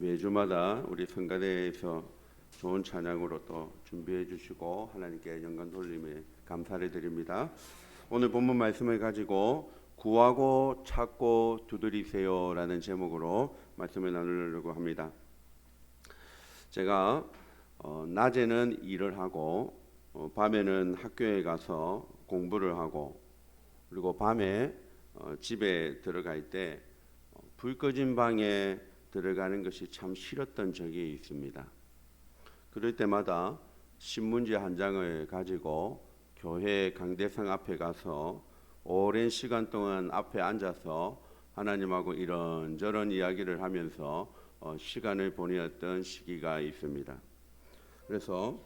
매주마다 우리 성가대에서 좋은 찬양으로 또 준비해 주시고 하나님께 영광 돌림에 감사를 드립니다. 오늘 본문 말씀을 가지고 구하고 찾고 두드리세요라는 제목으로 말씀을 나누려고 합니다. 제가 낮에는 일을 하고 밤에는 학교에 가서 공부를 하고 그리고 밤에 집에 들어갈 때 불 꺼진 방에 들어가는 것이 참 싫었던 적이 있습니다. 그럴 때마다 신문지 한 장을 가지고 교회 강대상 앞에 가서 오랜 시간 동안 앞에 앉아서 하나님하고 이런저런 이야기를 하면서 시간을 보내었던 시기가 있습니다. 그래서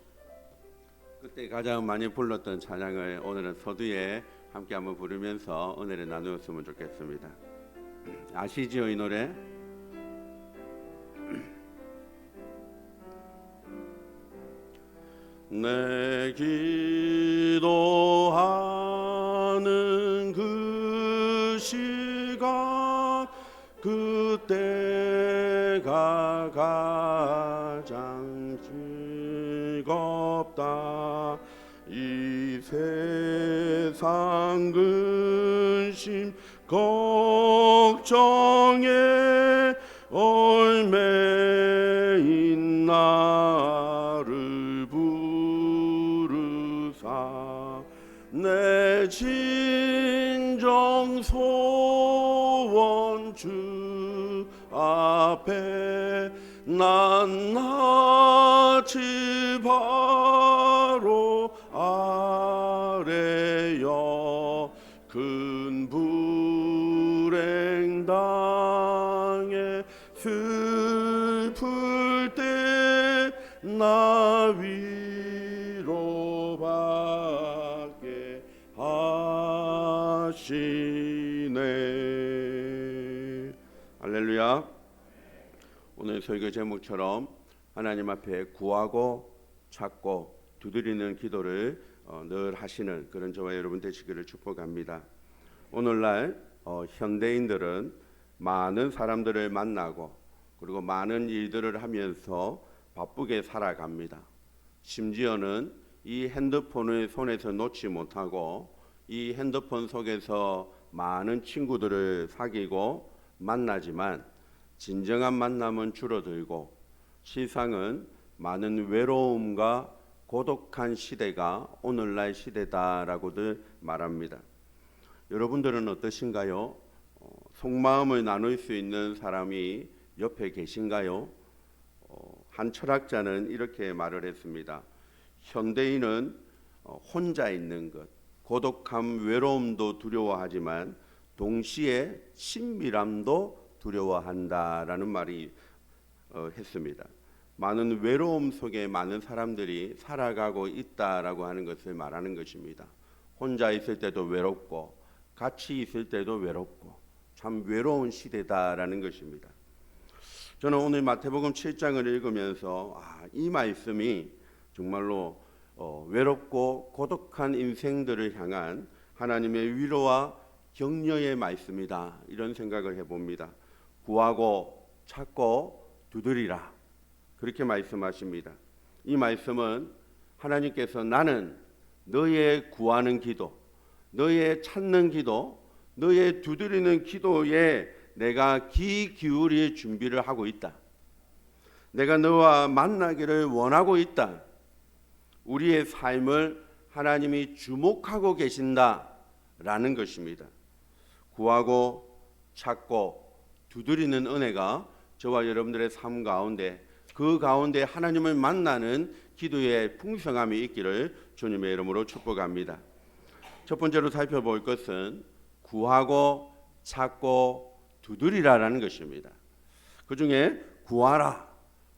그때 가장 많이 불렀던 찬양을 오늘은 서두에 함께 한번 부르면서 은혜를 나누었으면 좋겠습니다. 아시지요, 이 노래? 내 기도하는 그 시간 그때가 가장 즐겁다. 이 세상 근심 걱정에 얽매인 나를 부르사 내 진정 소원 주 앞에 난 낯이 바로 아래여 큰 불행 당해 슬플 때 나 위로받게 하시네. 할렐루야. 오늘 설교 제목처럼 하나님 앞에 구하고 찾고 두드리는 기도를 늘 하시는 그런 저와 여러분 되시기를 축복합니다. 오늘날 현대인들은 많은 사람들을 만나고 그리고 많은 일들을 하면서 바쁘게 살아갑니다. 심지어는 이 핸드폰을 손에서 놓지 못하고 이 핸드폰 속에서 많은 친구들을 사귀고 만나지만 진정한 만남은 줄어들고 세상은 많은 외로움과 고독한 시대가 오늘날 시대다라고들 말합니다. 여러분들은 어떠신가요? 속마음을 나눌 수 있는 사람이 옆에 계신가요? 한 철학자는 이렇게 말을 했습니다. 현대인은 혼자 있는 것, 고독함, 외로움도 두려워하지만 동시에 친밀함도 두려워한다라는 말이 했습니다. 많은 외로움 속에 많은 사람들이 살아가고 있다라고 하는 것을 말하는 것입니다. 혼자 있을 때도 외롭고 같이 있을 때도 외롭고 참 외로운 시대다라는 것입니다. 저는 오늘 마태복음 7장을 읽으면서 이 말씀이 정말로 외롭고 고독한 인생들을 향한 하나님의 위로와 격려의 말씀이다 이런 생각을 해봅니다. 구하고 찾고 두드리라 그렇게 말씀하십니다. 이 말씀은 하나님께서 나는 너의 구하는 기도, 너의 찾는 기도, 너의 두드리는 기도에 내가 귀 기울일 준비를 하고 있다. 내가 너와 만나기를 원하고 있다. 우리의 삶을 하나님이 주목하고 계신다라는 것입니다. 구하고 찾고 두드리는 은혜가 저와 여러분들의 삶 가운데 그 가운데 하나님을 만나는 기도의 풍성함이 있기를 주님의 이름으로 축복합니다. 첫 번째로 살펴볼 것은 구하고 찾고 두드리라라는 것입니다. 그 중에 구하라.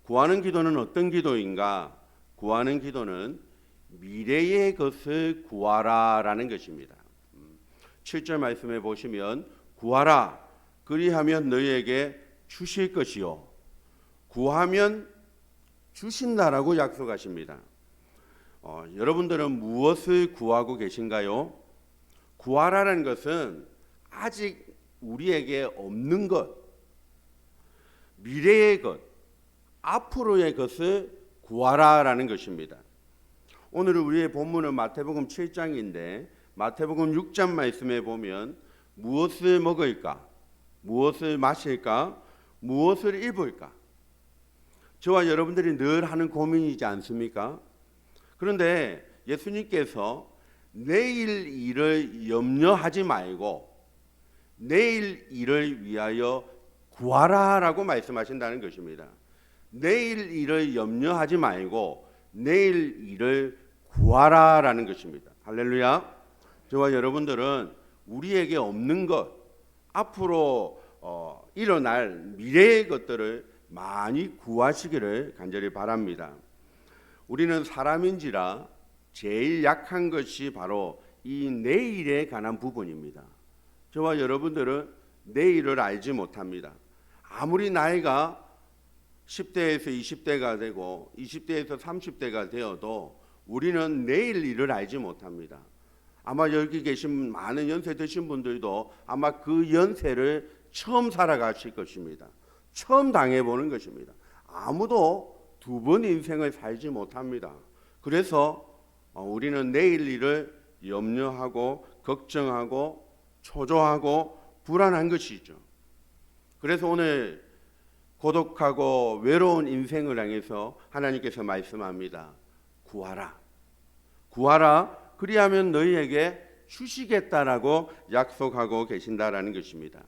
구하는 기도는 어떤 기도인가? 구하는 기도는 미래의 것을 구하라라는 것입니다. 7절 말씀에 보시면 구하라. 그리하면 너희에게 주실 것이요. 구하면 주신다라고 약속하십니다. 여러분들은 무엇을 구하고 계신가요? 구하라는 것은 아직 우리에게 없는 것, 미래의 것, 앞으로의 것을 구하라라는 것입니다. 오늘 우리의 본문은 마태복음 7장인데 마태복음 6장 말씀에 보면 무엇을 먹을까? 무엇을 마실까? 무엇을 입을까? 저와 여러분들이 늘 하는 고민이지 않습니까? 그런데 예수님께서 내일 일을 염려하지 말고 내일 일을 위하여 구하라라고 말씀하신다는 것입니다. 내일 일을 염려하지 말고 내일 일을 구하라라는 것입니다. 할렐루야. 저와 여러분들은 우리에게 없는 것, 앞으로 일어날 미래의 것들을 많이 구하시기를 간절히 바랍니다. 우리는 사람인지라 제일 약한 것이 바로 이 내일에 관한 부분입니다. 저와 여러분들은 내일을 알지 못합니다. 아무리 나이가 10대에서 20대가 되고 20대에서 30대가 되어도 우리는 내일 일을 알지 못합니다. 아마 여기 계신 많은 연세 드신 분들도 아마 그 연세를 처음 살아가실 것입니다. 처음 당해보는 것입니다. 아무도 두 번 인생을 살지 못합니다. 그래서 우리는 내일 일을 염려하고 걱정하고 초조하고 불안한 것이죠. 그래서 오늘 고독하고 외로운 인생을 향해서 하나님께서 말씀합니다. 구하라. 구하라. 그리하면 너희에게 주시겠다라고 약속하고 계신다라는 것입니다.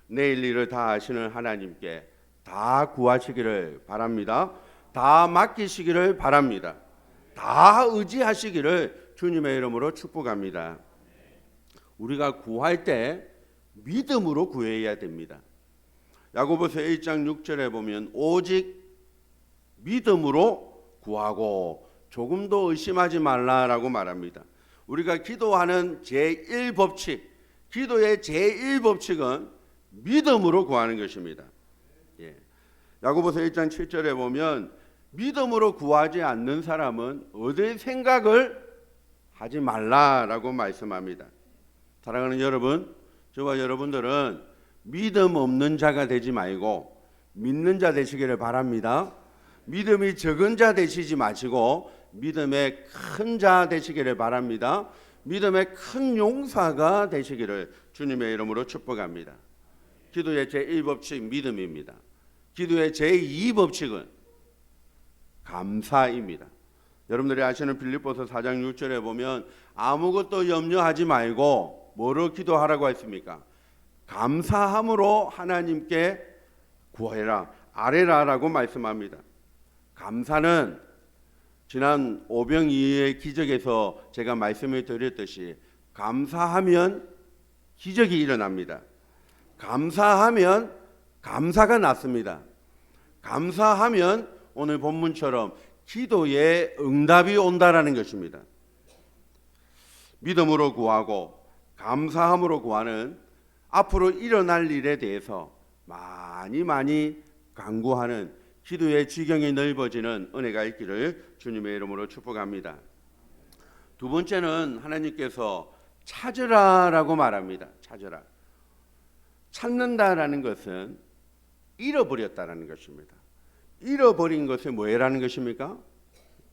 내일 일을 다 아시는 하나님께 다 구하시기를 바랍니다. 다 맡기시기를 바랍니다. 다 의지하시기를 주님의 이름으로 축복합니다. 우리가 구할 때 믿음으로 구해야 됩니다. 야고보서 1장 6절에 보면 오직 믿음으로 구하고 조금도 의심하지 말라라고 말합니다. 우리가 기도하는 제1법칙, 기도의 제1법칙은 믿음으로 구하는 것입니다. 야고보서 1장 7절에 보면 믿음으로 구하지 않는 사람은 얻을 생각을 하지 말라라고 말씀합니다. 사랑하는 여러분, 저와 여러분들은 믿음 없는 자가 되지 말고 믿는 자 되시기를 바랍니다. 믿음이 적은 자 되시지 마시고 믿음의 큰 자 되시기를 바랍니다. 믿음의 큰 용사가 되시기를 주님의 이름으로 축복합니다. 기도의 제1법칙 믿음입니다. 기도의 제2법칙은 감사입니다. 여러분들이 아시는 빌립보서 4장 6절에 보면 아무것도 염려하지 말고 뭐로 기도하라고 했습니까? 감사함으로 하나님께 구해라, 아뢰라라고 말씀합니다. 감사는 지난 오병이어의 기적에서 제가 말씀을 드렸듯이 감사하면 기적이 일어납니다. 감사하면 감사가 났습니다. 감사하면 오늘 본문처럼 기도에 응답이 온다라는 것입니다. 믿음으로 구하고 감사함으로 구하는 앞으로 일어날 일에 대해서 많이 간구하는 기도의 지경이 넓어지는 은혜가 있기를 주님의 이름으로 축복합니다. 두 번째는 하나님께서 찾으라라고 말합니다. 찾으라. 찾는다라는 것은 잃어버렸다라는 것입니다. 잃어버린 것이 뭐라는 것입니까?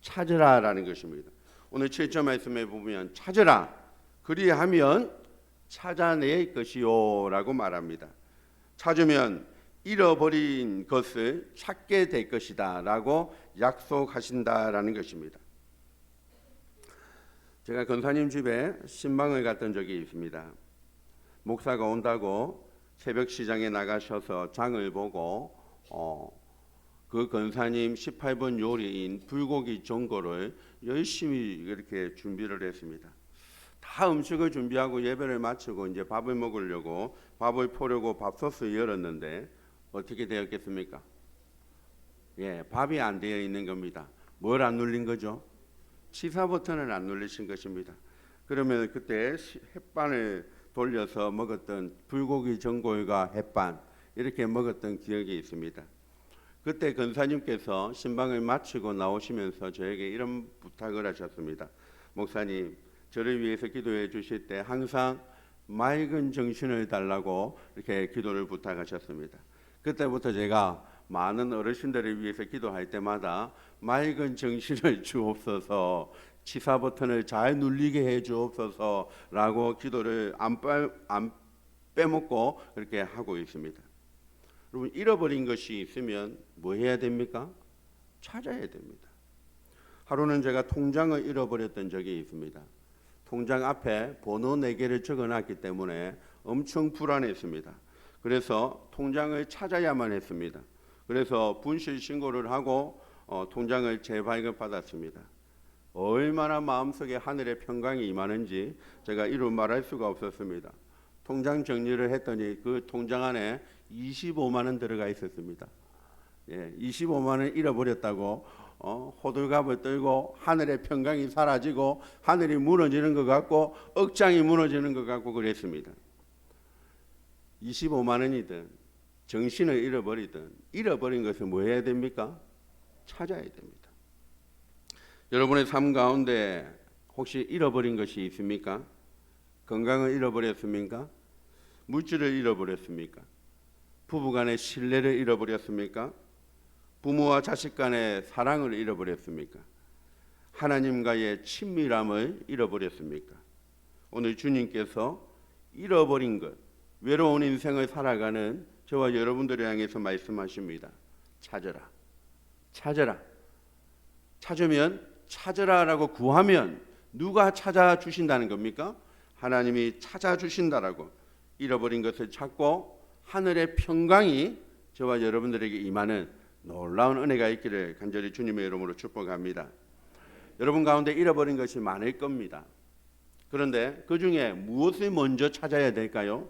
찾으라라는 것입니다. 오늘 7절 말씀에 보면 찾으라 그리하면 찾아낼 것이요 라고 말합니다. 찾으면 잃어버린 것을 찾게 될 것이다 라고 약속하신다라는 것입니다. 제가 권사님 집에 신방을 갔던 적이 있습니다. 목사가 온다고 새벽 시장에 나가셔서 장을 보고 그 권사님 18번 요리인 불고기 전골을 열심히 이렇게 준비를 했습니다. 다 음식을 준비하고 예배를 마치고 이제 밥을 먹으려고 밥을 포려고 밥솥을 열었는데 어떻게 되었겠습니까? 밥이 안 되어 있는 겁니다. 뭘 안 눌린 거죠? 치사 버튼을 안 눌리신 것입니다. 그러면 그때 햇반을 돌려서 먹었던 불고기 전골과 햇반 이렇게 먹었던 기억이 있습니다. 그때 권사님께서 신방을 마치고 나오시면서 저에게 이런 부탁을 하셨습니다. 목사님, 저를 위해서 기도해 주실 때 항상 맑은 정신을 달라고 이렇게 기도를 부탁하셨습니다. 그때부터 제가 많은 어르신들을 위해서 기도할 때마다 맑은 정신을 주옵소서, 치사 버튼을 잘 눌리게 해 주옵소서라고 기도를 안 빼먹고 그렇게 하고 있습니다. 여러분, 잃어버린 것이 있으면 뭐 해야 됩니까? 찾아야 됩니다. 하루는 제가 통장을 잃어버렸던 적이 있습니다. 통장 앞에 번호 4개를 적어놨기 때문에 엄청 불안했습니다. 그래서 통장을 찾아야만 했습니다. 그래서 분실 신고를 하고 통장을 재발급받았습니다. 얼마나 마음속에 하늘의 평강이 임하는지 제가 이루 말할 수가 없었습니다. 통장 정리를 했더니 그 통장 안에 25만 원 들어가 있었습니다. 25만 원 잃어버렸다고 호들갑을 떨고 하늘의 평강이 사라지고 하늘이 무너지는 것 같고 억장이 무너지는 것 같고 그랬습니다. 25만 원이든 정신을 잃어버리든 잃어버린 것을 뭐 해야 됩니까? 찾아야 됩니다. 여러분의 삶 가운데 혹시 잃어버린 것이 있습니까? 건강을 잃어버렸습니까? 물질을 잃어버렸습니까? 부부간의 신뢰를 잃어버렸습니까? 부모와 자식 간의 사랑을 잃어버렸습니까? 하나님과의 친밀함을 잃어버렸습니까? 오늘 주님께서 잃어버린 것, 외로운 인생을 살아가는 저와 여러분들을 향해서 말씀하십니다. 찾아라. 찾아라. 찾으면, 찾으라라고 구하면 누가 찾아주신다는 겁니까? 하나님이 찾아주신다라고. 잃어버린 것을 찾고 하늘의 평강이 저와 여러분들에게 임하는 놀라운 은혜가 있기를 간절히 주님의 이름으로 축복합니다. 여러분 가운데 잃어버린 것이 많을 겁니다. 그런데 그 중에 무엇을 먼저 찾아야 될까요?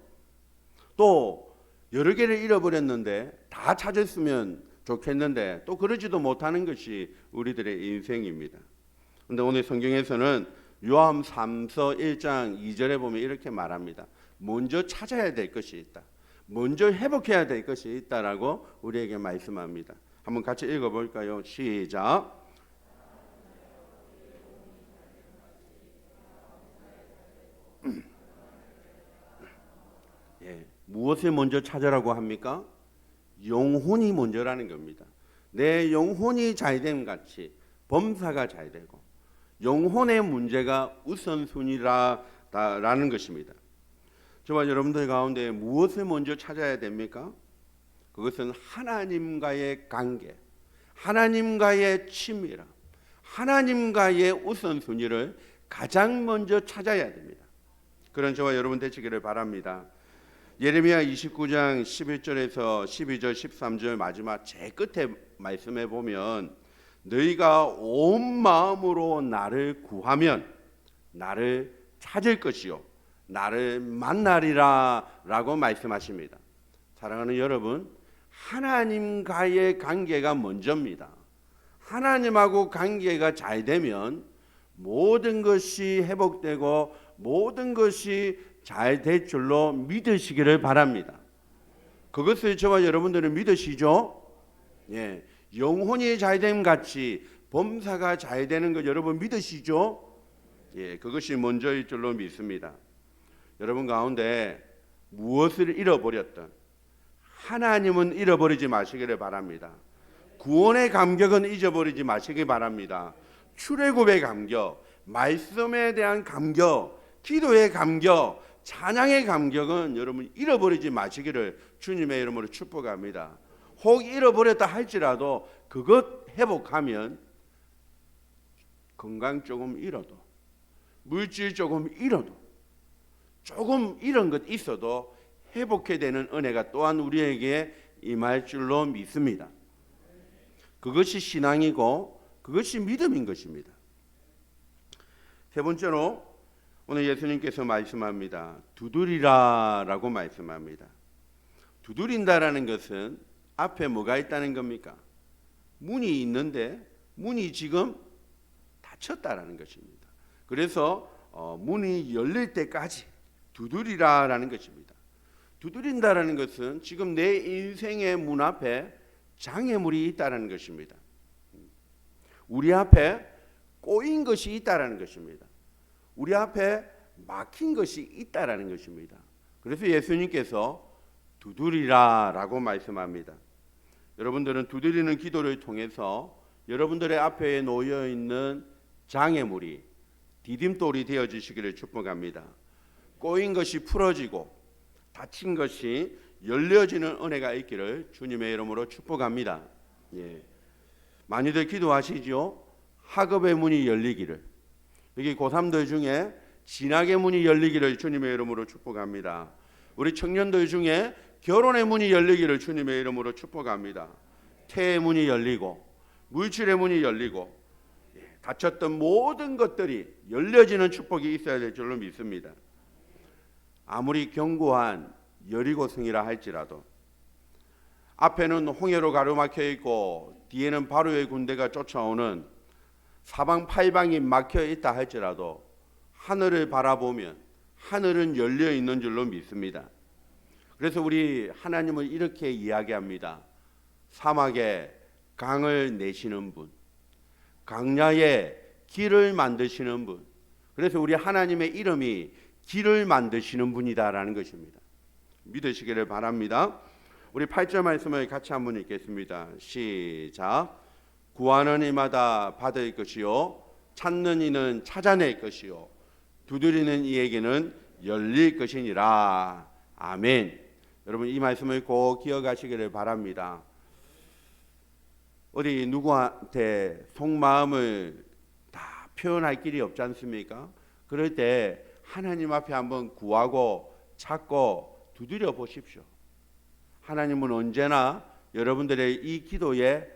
또 여러 개를 잃어버렸는데 다 찾았으면 좋겠는데 또 그러지도 못하는 것이 우리들의 인생입니다. 그런데 오늘 성경에서는 요한 3서 1장 2절에 보면 이렇게 말합니다. 먼저 찾아야 될 것이 있다. 먼저 회복해야 될 것이 있다라고 우리에게 말씀합니다. 한번 같이 읽어볼까요? 시작. 무엇을 먼저 찾으라고 합니까? 영혼이 먼저라는 겁니다. 내 영혼이 잘됨 같이 범사가 잘 되고 영혼의 문제가 우선순위라는 것입니다. 저와 여러분들 가운데 무엇을 먼저 찾아야 됩니까? 그것은 하나님과의 관계, 하나님과의 친밀함, 하나님과의 우선순위를 가장 먼저 찾아야 됩니다. 그런 저와 여러분 되시기를 바랍니다. 예레미야 29장 11절에서 12절 13절 마지막 제 끝에 말씀해 보면 너희가 온 마음으로 나를 구하면 나를 찾을 것이요 나를 만나리라 라고 말씀하십니다. 사랑하는 여러분, 하나님과의 관계가 먼저입니다. 하나님하고 관계가 잘 되면 모든 것이 회복되고 모든 것이 잘 될 줄로 믿으시기를 바랍니다. 그것을 저와 여러분들은 믿으시죠? 예, 영혼이 잘됨 같이 범사가 잘 되는 것 여러분 믿으시죠? 예, 그것이 먼저일 줄로 믿습니다. 여러분 가운데 무엇을 잃어버렸던 하나님은 잃어버리지 마시기를 바랍니다. 구원의 감격은 잊어버리지 마시기 바랍니다. 출애굽의 감격, 말씀에 대한 감격, 기도의 감격, 찬양의 감격은 여러분 잃어버리지 마시기를 주님의 이름으로 축복합니다. 혹 잃어버렸다 할지라도 그것 회복하면 건강 조금 잃어도 물질 조금 잃어도 조금 이런 것 있어도 회복해야 되는 은혜가 또한 우리에게 임할 줄로 믿습니다. 그것이 신앙이고 그것이 믿음인 것입니다. 세 번째로 오늘 예수님께서 말씀합니다. 두드리라라고 말씀합니다. 두드린다라는 것은 앞에 뭐가 있다는 겁니까? 문이 있는데 문이 지금 닫혔다라는 것입니다. 그래서 문이 열릴 때까지 두드리라라는 것입니다. 두드린다라는 것은 지금 내 인생의 문 앞에 장애물이 있다라는 것입니다. 우리 앞에 꼬인 것이 있다라는 것입니다. 우리 앞에 막힌 것이 있다라는 것입니다. 그래서 예수님께서 두드리라라고 말씀합니다. 여러분들은 두드리는 기도를 통해서 여러분들의 앞에 놓여 있는 장애물이 디딤돌이 되어 주시기를 축복합니다. 꼬인 것이 풀어지고 닫힌 것이 열려지는 은혜가 있기를 주님의 이름으로 축복합니다. 예. 많이들 기도하시죠. 학업의 문이 열리기를, 여기 고3들 중에 진학의 문이 열리기를 주님의 이름으로 축복합니다. 우리 청년들 중에 결혼의 문이 열리기를 주님의 이름으로 축복합니다. 태의 문이 열리고 물질의 문이 열리고 닫혔던 모든 것들이 열려지는 축복이 있어야 될 줄로 믿습니다. 아무리 견고한 여리고성이라 할지라도 앞에는 홍해로 가로막혀 있고 뒤에는 바로의 군대가 쫓아오는 사방팔방이 막혀 있다 할지라도 하늘을 바라보면 하늘은 열려 있는 줄로 믿습니다. 그래서 우리 하나님을 이렇게 이야기합니다. 사막에 강을 내시는 분, 광야에 길을 만드시는 분. 그래서 우리 하나님의 이름이 길을 만드시는 분이다라는 것입니다. 믿으시기를 바랍니다. 우리 8절 말씀을 같이 한번 읽겠습니다. 시작. 구하는 이마다 받을 것이요 찾는 이는 찾아낼 것이요 두드리는 이에게는 열릴 것이니라. 아멘. 여러분 이 말씀을 꼭 기억하시기를 바랍니다. 어디 누구한테 속마음을 다 표현할 길이 없지 않습니까? 그럴 때 하나님 앞에 한번 구하고 찾고 두드려 보십시오. 하나님은 언제나 여러분들의 이 기도에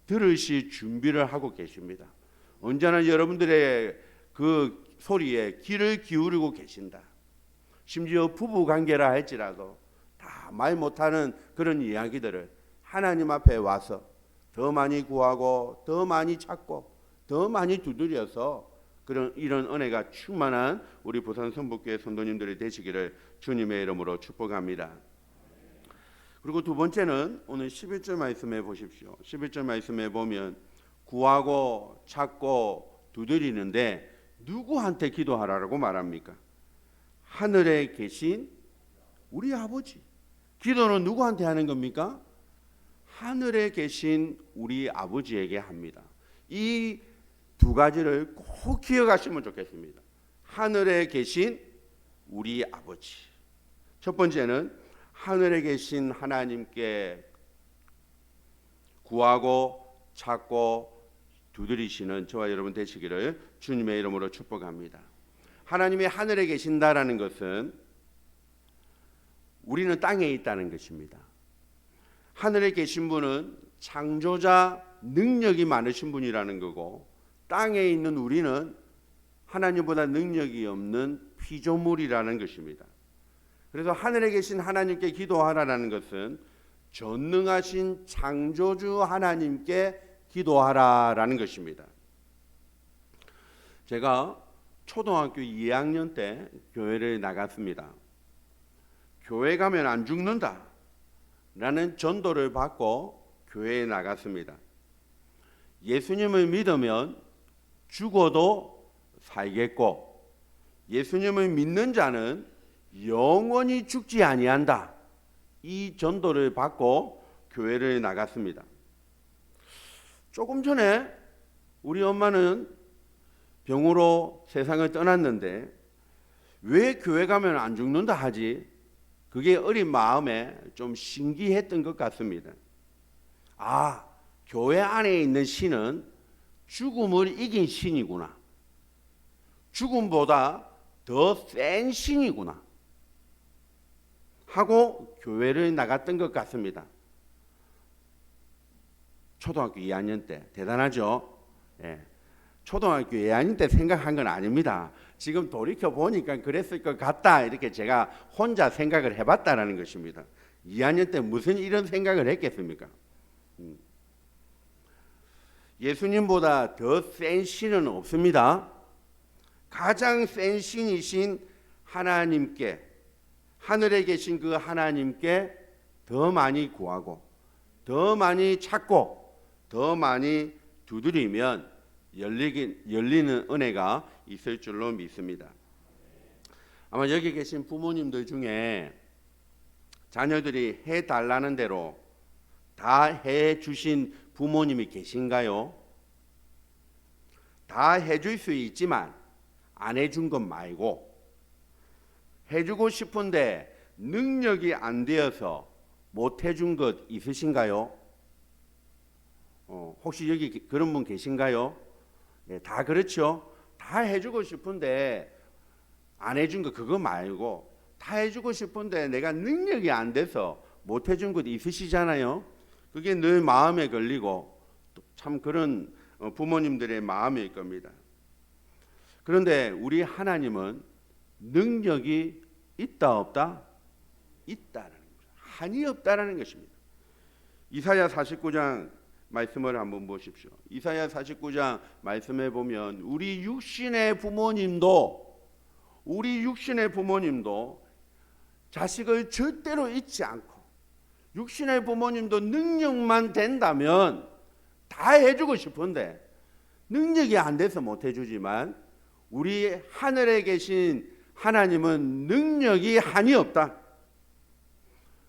들으실 준비를 하고 계십니다. 언제나 여러분들의 그 소리에 귀를 기울이고 계신다. 심지어 부부 관계라 할지라도 다 말 못하는 그런 이야기들을 하나님 앞에 와서 더 많이 구하고 더 많이 찾고 더 많이 두드려서 이런 은혜가 충만한 우리 부산 성북교회 성도님들이 되시기를 주님의 이름으로 축복합니다. 그리고 두 번째는 오늘 11절 말씀해 보십시오. 11절 말씀해 보면 구하고 찾고 두드리는데 누구한테 기도하라고 말합니까? 하늘에 계신 우리 아버지. 기도는 누구한테 하는 겁니까? 하늘에 계신 우리 아버지에게 합니다. 이 두 가지를 꼭 기억하시면 좋겠습니다. 하늘에 계신 우리 아버지. 첫 번째는 하늘에 계신 하나님께 구하고 찾고 두드리시는 저와 여러분 되시기를 주님의 이름으로 축복합니다. 하나님이 하늘에 계신다라는 것은 우리는 땅에 있다는 것입니다. 하늘에 계신 분은 창조자 능력이 많으신 분이라는 거고 땅에 있는 우리는 하나님보다 능력이 없는 피조물이라는 것입니다. 그래서 하늘에 계신 하나님께 기도하라는 것은 전능하신 창조주 하나님께 기도하라라는 것입니다. 제가 초등학교 2학년 때 교회를 나갔습니다. 교회 가면 안 죽는다 라는 전도를 받고 교회에 나갔습니다. 예수님을 믿으면 죽어도 살겠고 예수님을 믿는 자는 영원히 죽지 아니한다. 이 전도를 받고 교회를 나갔습니다. 조금 전에 우리 엄마는 병으로 세상을 떠났는데 왜 교회 가면 안 죽는다 하지? 그게 어린 마음에 좀 신기했던 것 같습니다. 아, 교회 안에 있는 신은 죽음을 이긴 신이구나. 죽음보다 더 센 신이구나 하고 교회를 나갔던 것 같습니다. 초등학교 2학년 때. 대단하죠? 예. 초등학교 2학년 때 생각한 건 아닙니다. 지금 돌이켜 보니까 그랬을 것 같다 이렇게 제가 혼자 생각을 해봤다라는 것입니다. 2학년 때 무슨 이런 생각을 했겠습니까? 예수님보다 더 센 신은 없습니다. 가장 센 신이신 하나님께, 하늘에 계신 그 하나님께 더 많이 구하고 더 많이 찾고 더 많이 두드리면 열리는 은혜가 있을 줄로 믿습니다. 아마 여기 계신 부모님들 중에 자녀들이 해달라는 대로 다 해주신 부모님이 계신가요? 다 해줄 수 있지만 안 해준 것 말고 해주고 싶은데 능력이 안 되어서 못 해준 것 있으신가요? 혹시 여기 그런 분 계신가요? 네, 다 그렇죠. 다 해주고 싶은데 안 해준 거 그거 말고 다 해주고 싶은데 내가 능력이 안 돼서 못 해준 것 있으시잖아요. 그게 늘 마음에 걸리고 참 그런 부모님들의 마음일 겁니다. 그런데 우리 하나님은 능력이 있다 없다? 있다라는 거죠. 한이 없다라는 것입니다. 이사야 49장 말씀을 한번 보십시오. 이사야 49장 말씀해 보면 우리 육신의 부모님도 자식을 절대로 잊지 않고 육신의 부모님도 능력만 된다면 다 해주고 싶은데 능력이 안 돼서 못 해주지만 우리 하늘에 계신 하나님은 능력이 한이 없다.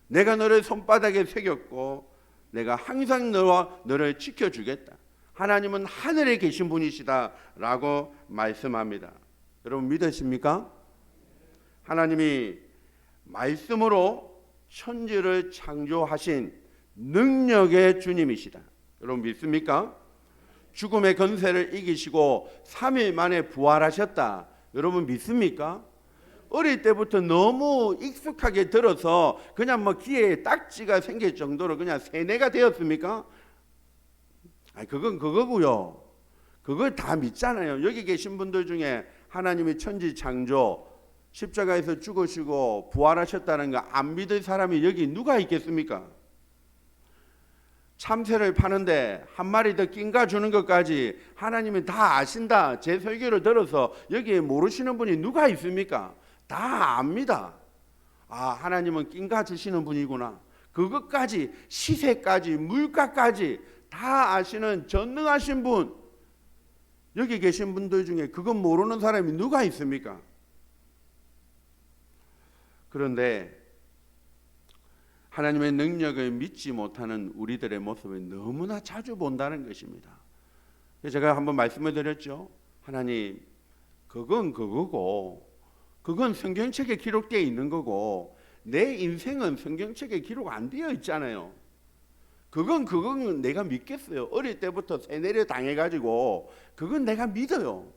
내가 너를 손바닥에 새겼고 내가 항상 너를 지켜주겠다. 하나님은 하늘에 계신 분이시다라고 말씀합니다. 여러분 믿으십니까? 하나님이 말씀으로 천지를 창조하신 능력의 주님이시다. 여러분 믿습니까? 죽음의 권세를 이기시고 3일 만에 부활하셨다. 여러분 믿습니까? 어릴 때부터 너무 익숙하게 들어서 그냥 뭐 귀에 딱지가 생길 정도로 그냥 세뇌가 되었습니까? 아니 그건 그거고요. 그걸 다 믿잖아요. 여기 계신 분들 중에 하나님이 천지 창조 십자가에서 죽으시고 부활하셨다는 거 안 믿을 사람이 여기 누가 있겠습니까? 참새를 파는데 한 마리 더 낀가 주는 것까지 하나님이 다 아신다. 제 설교를 들어서 여기에 모르시는 분이 누가 있습니까? 다 압니다. 아, 하나님은 낀가 주시는 분이구나. 그것까지 시세까지 물가까지 다 아시는 전능하신 분. 여기 계신 분들 중에 그건 모르는 사람이 누가 있습니까? 그런데 하나님의 능력을 믿지 못하는 우리들의 모습을 너무나 자주 본다는 것입니다. 제가 한번 말씀을 드렸죠. 하나님, 그건 그거고, 그건 성경책에 기록되어 있는 거고, 내 인생은 성경책에 기록 안 되어 있잖아요. 그건 내가 믿겠어요. 어릴 때부터 세뇌를 당해가지고 그건 내가 믿어요.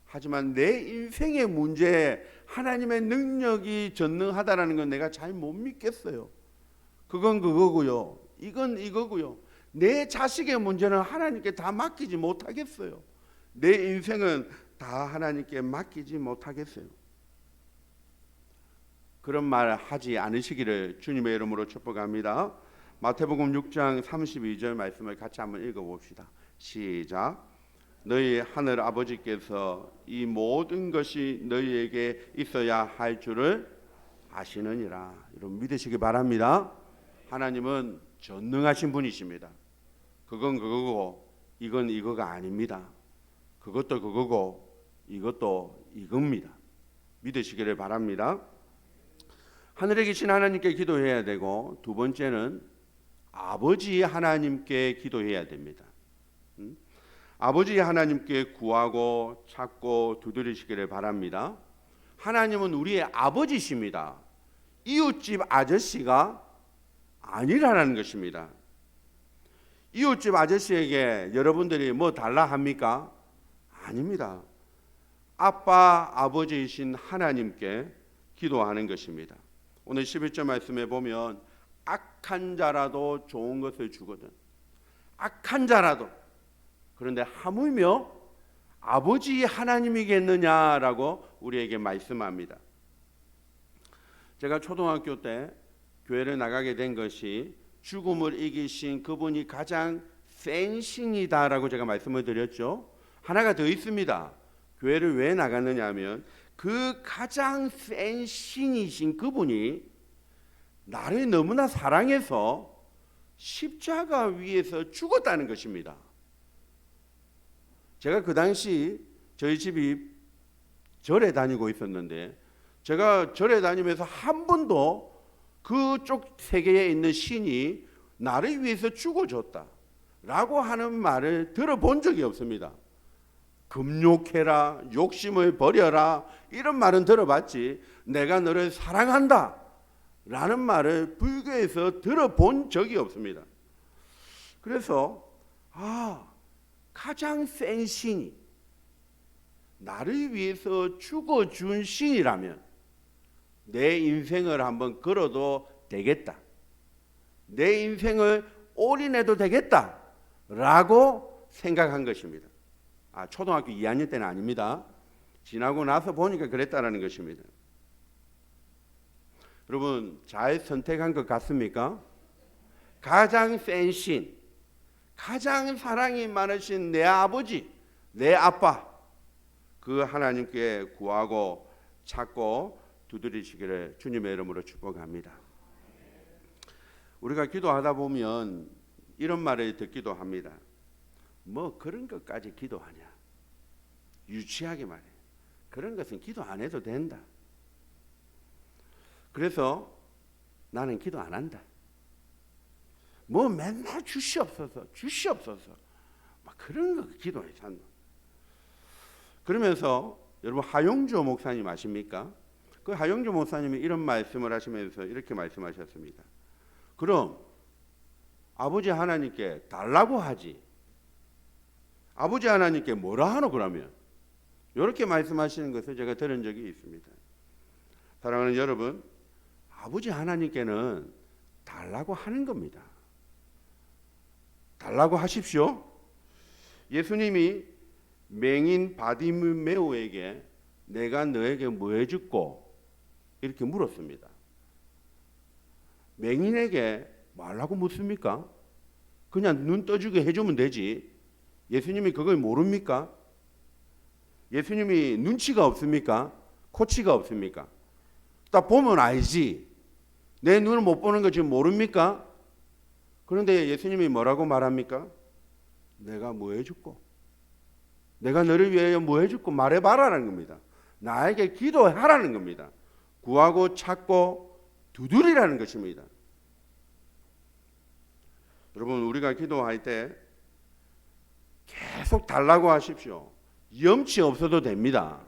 하지만 내 인생의 문제에 하나님의 능력이 전능하다라는 건 내가 잘 못 믿겠어요. 그건 그거고요. 이건 이거고요. 내 자식의 문제는 하나님께 다 맡기지 못하겠어요. 내 인생은 다 하나님께 맡기지 못하겠어요. 그런 말 하지 않으시기를 주님의 이름으로 축복합니다. 마태복음 6장 32절 말씀을 같이 한번 읽어봅시다. 시작. 너희 하늘 아버지께서 이 모든 것이 너희에게 있어야 할 줄을 아시느니라. 여러분 믿으시기 바랍니다. 하나님은 전능하신 분이십니다. 그건 그거고 이건 이거가 아닙니다. 그것도 그거고 이것도 이겁니다. 믿으시기를 바랍니다. 하늘에 계신 하나님께 기도해야 되고 두 번째는 아버지 하나님께 기도해야 됩니다. 아버지 하나님께 구하고 찾고 두드리시기를 바랍니다. 하나님은 우리의 아버지십니다. 이웃집 아저씨가 아니라는 것입니다. 이웃집 아저씨에게 여러분들이 뭐 달라 합니까? 아닙니다. 아빠 아버지이신 하나님께 기도하는 것입니다. 오늘 11절 말씀에 보면 악한 자라도 좋은 것을 주거든. 악한 자라도. 그런데 하물며 아버지 하나님이겠느냐라고 우리에게 말씀합니다. 제가 초등학교 때 교회를 나가게 된 것이 죽음을 이기신 그분이 가장 센 신이다라고 제가 말씀을 드렸죠. 하나가 더 있습니다. 교회를 왜 나갔느냐 하면 그 가장 센 신이신 그분이 나를 너무나 사랑해서 십자가 위에서 죽었다는 것입니다. 제가 그 당시 저희 집이 절에 다니고 있었는데 제가 절에 다니면서 한 번도 그쪽 세계에 있는 신이 나를 위해서 죽어줬다 라고 하는 말을 들어본 적이 없습니다. 금욕해라, 욕심을 버려라 이런 말은 들어봤지 내가 너를 사랑한다 라는 말을 불교에서 들어본 적이 없습니다. 그래서 가장 센 신이 나를 위해서 죽어준 신이라면 내 인생을 한번 걸어도 되겠다, 내 인생을 올인해도 되겠다 라고 생각한 것입니다. 초등학교 2학년 때는 아닙니다. 지나고 나서 보니까 그랬다라는 것입니다. 여러분 잘 선택한 것 같습니까? 가장 센 신, 가장 사랑이 많으신 내 아버지, 내 아빠, 그 하나님께 구하고 찾고 두드리시기를 주님의 이름으로 축복합니다. 우리가 기도하다 보면 이런 말을 듣기도 합니다. 뭐 그런 것까지 기도하냐, 유치하게 말해. 그런 것은 기도 안 해도 된다. 그래서 나는 기도 안 한다. 뭐 맨날 주시옵소서 막 그런 거 기도해 산다. 그러면서 여러분 하용조 목사님 아십니까? 그 하용조 목사님이 이런 말씀을 하시면서 이렇게 말씀하셨습니다. 그럼 아버지 하나님께 달라고 하지, 아버지 하나님께 뭐라 하노 그러면? 이렇게 말씀하시는 것을 제가 들은 적이 있습니다. 사랑하는 여러분, 아버지 하나님께는 달라고 하는 겁니다. 달라고 하십시오. 예수님이 맹인 바디메오에게 내가 너에게 뭐 해줄꼬? 이렇게 물었습니다. 맹인에게 말라고 묻습니까? 그냥 눈 떠주게 해주면 되지. 예수님이 그걸 모릅니까? 예수님이 눈치가 없습니까? 코치가 없습니까? 딱 보면 알지. 내 눈을 못 보는 거 지금 모릅니까? 그런데 예수님이 뭐라고 말합니까? 내가 뭐 해줄꼬? 내가 너를 위하여 뭐 해줄꼬? 말해봐라는 겁니다. 나에게 기도하라는 겁니다. 구하고 찾고 두드리라는 것입니다. 여러분 우리가 기도할 때 계속 달라고 하십시오. 염치 없어도 됩니다.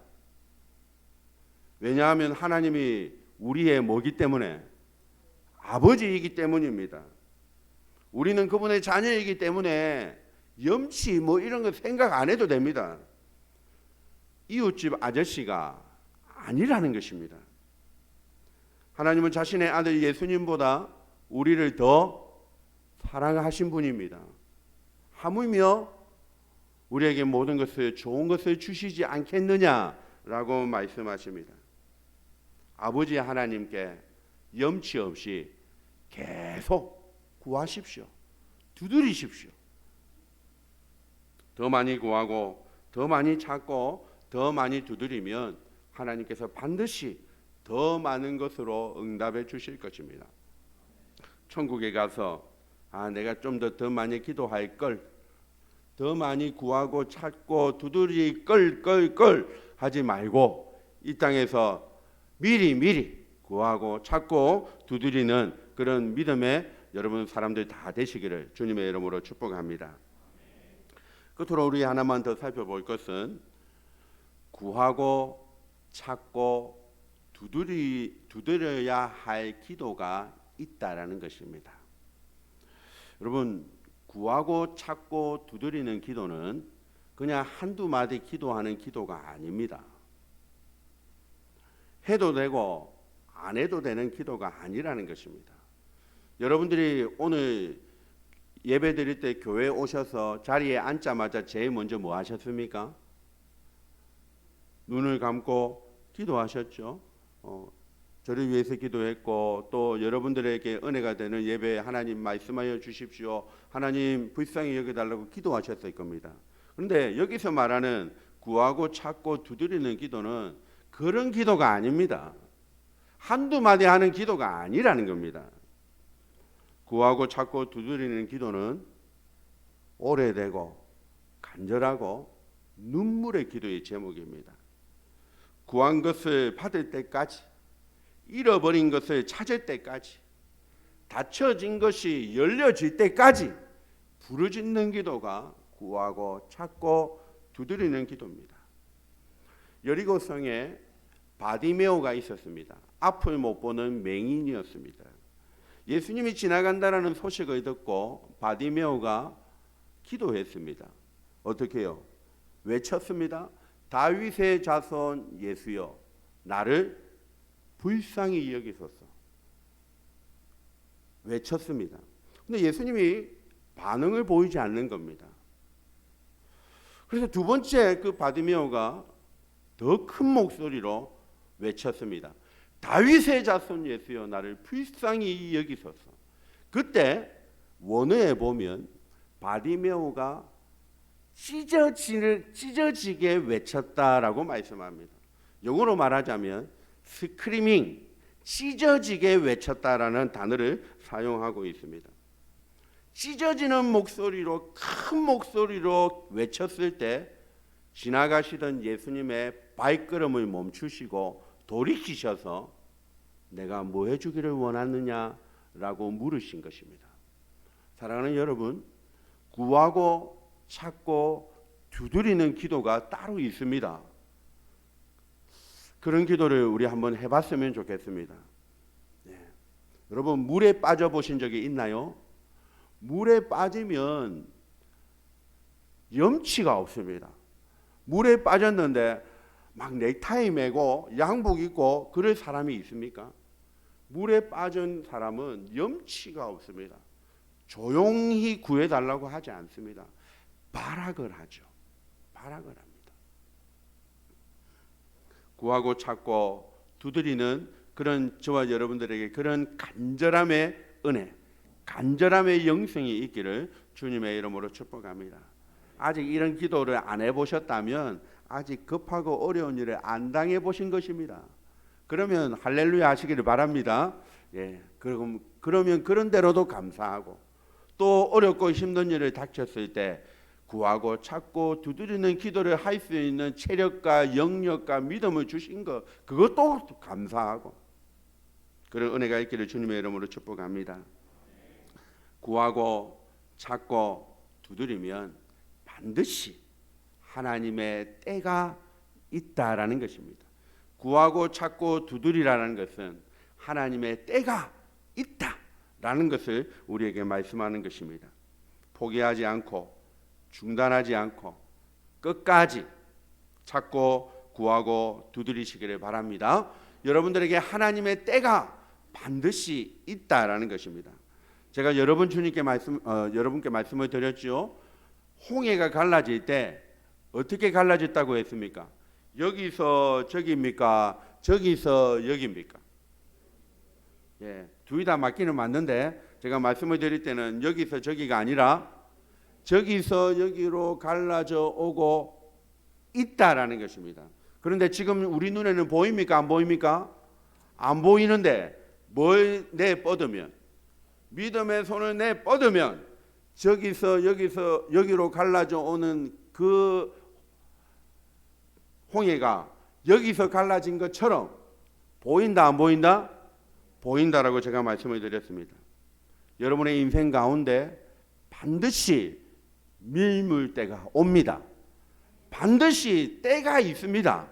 왜냐하면 하나님이 우리의 뭐기 때문에? 아버지이기 때문입니다. 우리는 그분의 자녀이기 때문에 염치 뭐 이런 거 생각 안 해도 됩니다. 이웃집 아저씨가 아니라는 것입니다. 하나님은 자신의 아들 예수님보다 우리를 더 사랑하신 분입니다. 하물며 우리에게 모든 것을 좋은 것을 주시지 않겠느냐라고 말씀하십니다. 아버지 하나님께 염치 없이 계속 구하십시오. 두드리십시오. 더 많이 구하고 더 많이 찾고 더 많이 두드리면 하나님께서 반드시 더 많은 것으로 응답해 주실 것입니다. 천국에 가서 내가 좀 더 많이 기도할 걸, 더 많이 구하고 찾고 두드릴 걸 하지 말고 이 땅에서 미리 구하고 찾고 두드리는 그런 믿음의 여러분 사람들 다 되시기를 주님의 이름으로 축복합니다. 끝으로 우리 하나만 더 살펴볼 것은 구하고 찾고 두드려야 할 기도가 있다라는 것입니다. 여러분 구하고 찾고 두드리는 기도는 그냥 한두 마디 기도하는 기도가 아닙니다. 해도 되고 안 해도 되는 기도가 아니라는 것입니다. 여러분들이 오늘 예배 드릴 때 교회에 오셔서 자리에 앉자마자 제일 먼저 뭐 하셨습니까? 눈을 감고 기도하셨죠. 저를 위해서 기도했고 또 여러분들에게 은혜가 되는 예배에 하나님 말씀하여 주십시오. 하나님 불쌍히 여겨달라고 기도하셨을 겁니다. 그런데 여기서 말하는 구하고 찾고 두드리는 기도는 그런 기도가 아닙니다. 한두 마디 하는 기도가 아니라는 겁니다. 구하고 찾고 두드리는 기도는 오래되고 간절하고 눈물의 기도의 제목입니다. 구한 것을 받을 때까지, 잃어버린 것을 찾을 때까지 닫혀진 것이 열려질 때까지 부르짖는 기도가 구하고 찾고 두드리는 기도입니다. 여리고성에 바디메오가 있었습니다. 앞을 못 보는 맹인이었습니다. 예수님이 지나간다라는 소식을 듣고 바디메오가 기도했습니다. 어떻게 해요? 외쳤습니다. 다윗의 자손 예수여, 나를 불쌍히 여기소서. 외쳤습니다. 근데 예수님이 반응을 보이지 않는 겁니다. 그래서 두 번째 그 바디메오가 더 큰 목소리로 외쳤습니다. 다윗의 자손 예수여, 나를 불쌍히 여기소서. 그때 원어에 보면 바디메오가 찢어지게 외쳤다라고 말씀합니다. 영어로 말하자면 스크리밍, 찢어지게 외쳤다라는 단어를 사용하고 있습니다. 찢어지는 목소리로, 큰 목소리로 외쳤을 때 지나가시던 예수님의 발걸음을 멈추시고 돌이키셔서 내가 뭐 해주기를 원하느냐라고 물으신 것입니다. 사랑하는 여러분, 구하고 찾고 두드리는 기도가 따로 있습니다. 그런 기도를 우리 한번 해봤으면 좋겠습니다. 네. 여러분, 물에 빠져보신 적이 있나요? 물에 빠지면 염치가 없습니다. 물에 빠졌는데 막 넥타이 매고 양복 입고 그럴 사람이 있습니까? 물에 빠진 사람은 염치가 없습니다. 조용히 구해달라고 하지 않습니다. 발악을 하죠. 발악을 합니다. 구하고 찾고 두드리는 그런 저와 여러분들에게 그런 간절함의 은혜, 간절함의 영성이 있기를 주님의 이름으로 축복합니다. 아직 이런 기도를 안 해보셨다면 아직 급하고 어려운 일을 안 당해보신 것입니다. 그러면 할렐루야 하시기를 바랍니다. 예, 그러면 그런 대로도 감사하고 또 어렵고 힘든 일을 닥쳤을 때 구하고 찾고 두드리는 기도를 할 수 있는 체력과 영역과 믿음을 주신 것, 그것도 감사하고 그런 은혜가 있기를 주님의 이름으로 축복합니다. 구하고 찾고 두드리면 반드시 하나님의 때가 있다라는 것입니다. 구하고 찾고 두드리라는 것은 하나님의 때가 있다라는 것을 우리에게 말씀하는 것입니다. 포기하지 않고 중단하지 않고 끝까지 찾고 구하고 두드리시기를 바랍니다. 여러분들에게 하나님의 때가 반드시 있다라는 것입니다. 제가 여러분께 말씀을 드렸죠. 홍해가 갈라질 때 어떻게 갈라졌다고 했습니까? 여기서 저기입니까? 저기서 여기입니까? 예, 둘 다 맞기는 맞는데 제가 말씀을 드릴 때는 여기서 저기가 아니라 저기서 여기로 갈라져 오고 있다라는 것입니다. 그런데 지금 우리 눈에는 보입니까? 안 보입니까? 안 보이는데 뭘 내뻗으면, 믿음의 손을 내뻗으면 저기서 여기서 여기로 갈라져 오는 그 홍해가 여기서 갈라진 것처럼 보인다 안 보인다? 보인다라고 제가 말씀을 드렸습니다. 여러분의 인생 가운데 반드시 밀물 때가 옵니다. 반드시 때가 있습니다.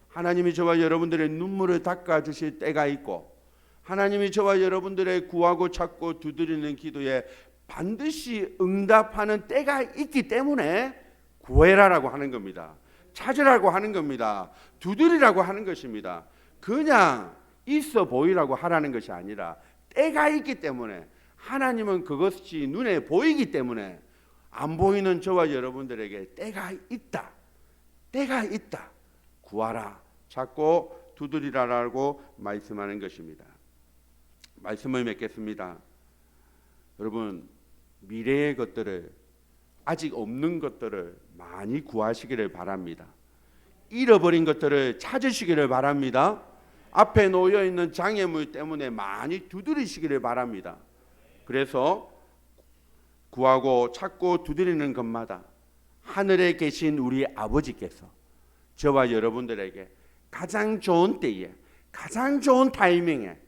하나님이 저와 여러분들의 눈물을 닦아주실 때가 있고 하나님이 저와 여러분들의 구하고 찾고 두드리는 기도에 반드시 응답하는 때가 있기 때문에 구해라라고 하는 겁니다. 찾으라고 하는 겁니다. 두드리라고 하는 것입니다. 그냥 있어 보이라고 하라는 것이 아니라 때가 있기 때문에, 하나님은 그것이 눈에 보이기 때문에 안 보이는 저와 여러분들에게 때가 있다. 때가 있다. 구하라, 찾고 두드리라라고 말씀하는 것입니다. 말씀을 맺겠습니다. 여러분, 미래의 것들을, 아직 없는 것들을 많이 구하시기를 바랍니다. 잃어버린 것들을 찾으시기를 바랍니다. 앞에 놓여 있는 장애물 때문에 많이 두드리시기를 바랍니다. 그래서 구하고 찾고 두드리는 것마다 하늘에 계신 우리 아버지께서 저와 여러분들에게 가장 좋은 때에, 가장 좋은 타이밍에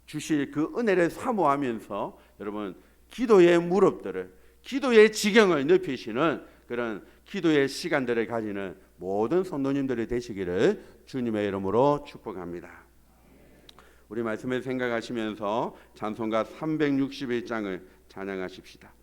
주실 그 은혜를 사모하면서 여러분 기도의 무릎들을, 기도의 지경을 높이시는 그런 기도의 시간들을 가지는 모든 성도님들이 되시기를 주님의 이름으로 축복합니다. 우리 말씀을 생각하시면서 찬송가 361장을 찬양하십시다.